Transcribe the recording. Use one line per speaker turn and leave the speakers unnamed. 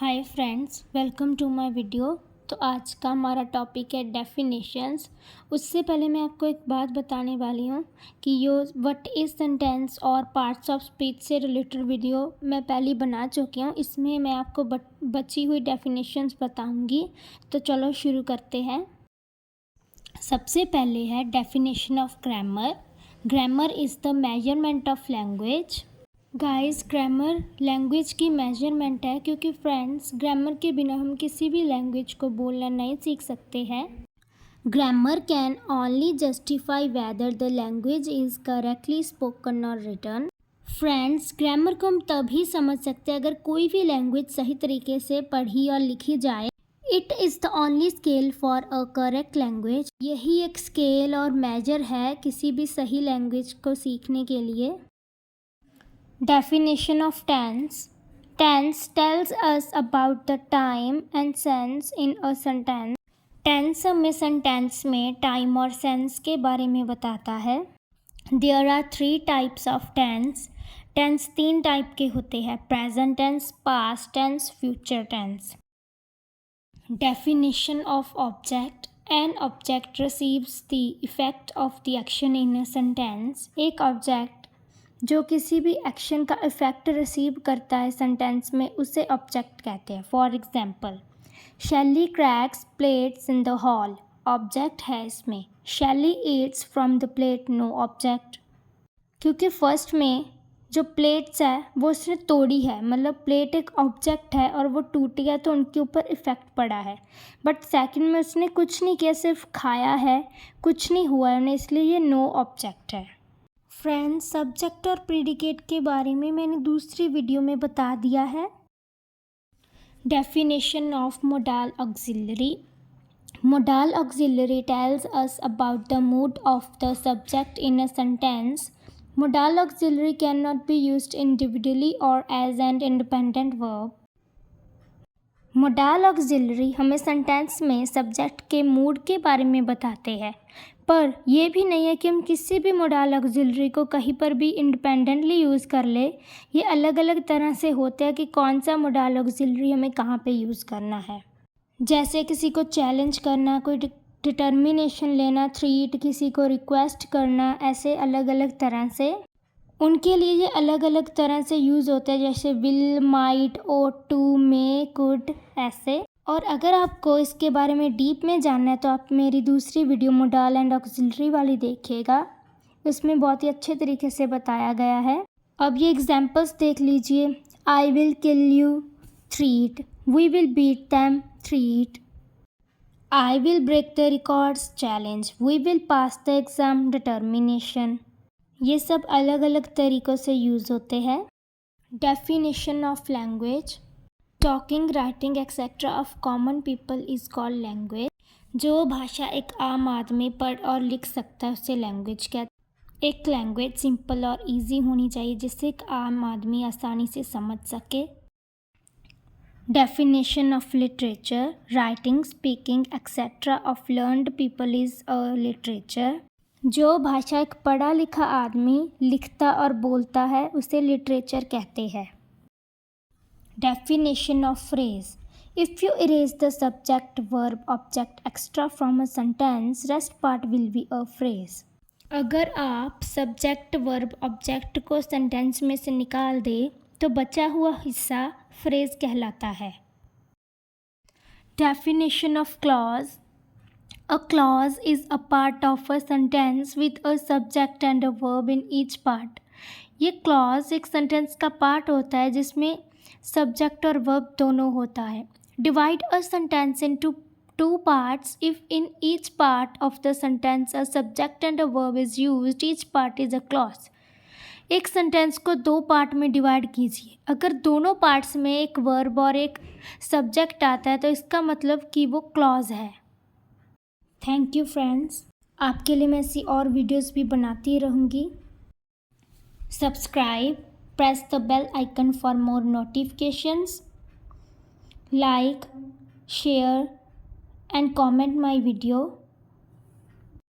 Hi friends, welcome to my video. तो आज का हमारा टॉपिक है डेफिनेशंस। उससे पहले मैं आपको एक बात बताने वाली हूँ कि यो व्हाट इज़ सेंटेंस और पार्ट्स ऑफ स्पीच से रिलेटेड वीडियो मैं पहले बना चुकी हूँ। इसमें मैं आपको बची हुई डेफिनेशंस बताऊँगी। तो चलो शुरू करते हैं। सबसे पहले है definition of grammar. Grammar is the measurement of language. Guys, grammar language की मेजरमेंट है, क्योंकि फ्रेंड्स ग्रामर के बिना हम किसी भी लैंग्वेज को बोलना नहीं सीख सकते हैं। Grammar can only justify whether the language is correctly spoken और रिटन। फ्रेंड्स, ग्रामर को हम तभी समझ सकते हैं अगर कोई भी लैंग्वेज सही तरीके से पढ़ी और लिखी जाए। It is the only scale for a correct language. यही एक स्केल और मेजर है किसी भी सही लैंग्वेज को सीखने के लिए। Definition of tense. Tense tells us about the time and sense in a sentence. Tense हमें sentence में time और sense के बारे में बताता है। There are 3 types of tense. Tense 3 type के होते हैं: present tense, past tense, future tense. Definition of object. An object receives the effect of the action in a sentence. एक object जो किसी भी एक्शन का इफ़ेक्ट रिसीव करता है सेंटेंस में, उसे ऑब्जेक्ट कहते हैं। For example, Shelly cracks plates in the hall. Object है इसमें। Shelly eats from the plate, no object, क्योंकि फर्स्ट में जो प्लेट्स है वो उसने तोड़ी है, मतलब प्लेट एक ऑब्जेक्ट है और वो टूट गया तो उनके ऊपर इफ़ेक्ट पड़ा है। बट सेकंड में उसने कुछ नहीं किया, सिर्फ खाया है, कुछ नहीं हुआ है उन्हें, इसलिए ये नो ऑब्जेक्ट है। फ्रेंड्स, सब्जेक्ट और प्रीडिकेट के बारे में मैंने दूसरी वीडियो में बता दिया है। Definition of modal auxiliary. Modal auxiliary tells us about the mood of the subject in a sentence. Modal auxiliary can not be used individually और as an independent verb. Modal auxiliary हमें sentence में subject के mood के बारे में बताते हैं, पर यह भी नहीं है कि हम किसी भी मोडाल ऑक्सिलरी को कहीं पर भी इंडिपेंडेंटली यूज़ कर ले। ये अलग अलग तरह से होते हैं कि कौन सा मोडाल ऑक्सिलरी हमें कहाँ पे यूज़ करना है। जैसे किसी को चैलेंज करना, कोई डिटर्मिनेशन लेना, थ्रीट, किसी को रिक्वेस्ट करना, ऐसे अलग अलग तरह से उनके लिए ये अलग अलग तरह से यूज़ होते हैं, जैसे will, might, ought to, may, could, ऐसे। और अगर आपको इसके बारे में डीप में जानना है तो आप मेरी दूसरी वीडियो मोडाल एंड ऑक्सिलरी वाली देखिएगा, उसमें बहुत ही अच्छे तरीके से बताया गया है। अब ये एग्जांपल्स देख लीजिए। I will kill you, threat. We will beat them, threat. I will break the records, challenge. We will pass the exam, determination. ये सब अलग अलग तरीक़ों से यूज़ होते हैं। Definition of language. Talking, writing etcetera of common people is called language. जो भाषा एक आम आदमी पढ़ और लिख सकता है उसे लैंग्वेज कहते हैं। एक लैंग्वेज सिंपल और इजी होनी चाहिए जिससे एक आम आदमी आसानी से समझ सके। Definition of literature. Writing, speaking etcetera of learned people is a literature. जो भाषा एक पढ़ा लिखा आदमी लिखता और बोलता है उसे लिटरेचर कहते हैं। Definition of phrase. If you erase the subject, verb, object extra from a sentence, rest part will be a phrase. अगर आप सब्जेक्ट, वर्ब, ऑब्जेक्ट को सेंटेंस में से निकाल दें तो बचा हुआ हिस्सा फ्रेज कहलाता है। Definition of clause. A clause is a part of a sentence with a subject and a verb in each part. ये clause एक sentence का part होता है जिसमें subject और verb दोनों होता है. Divide a sentence into 2 parts. If in each part of the sentence a subject and a verb is used, each part is a clause. एक sentence को 2 part में divide कीजिए। अगर दोनों parts में एक verb और एक subject आता है तो इसका मतलब कि वो clause है। Thank you friends. आपके लिए मैं ऐसी और वीडियोस भी बनाती रहूँगी। Subscribe, press the bell icon for more notifications, like, share and comment my video.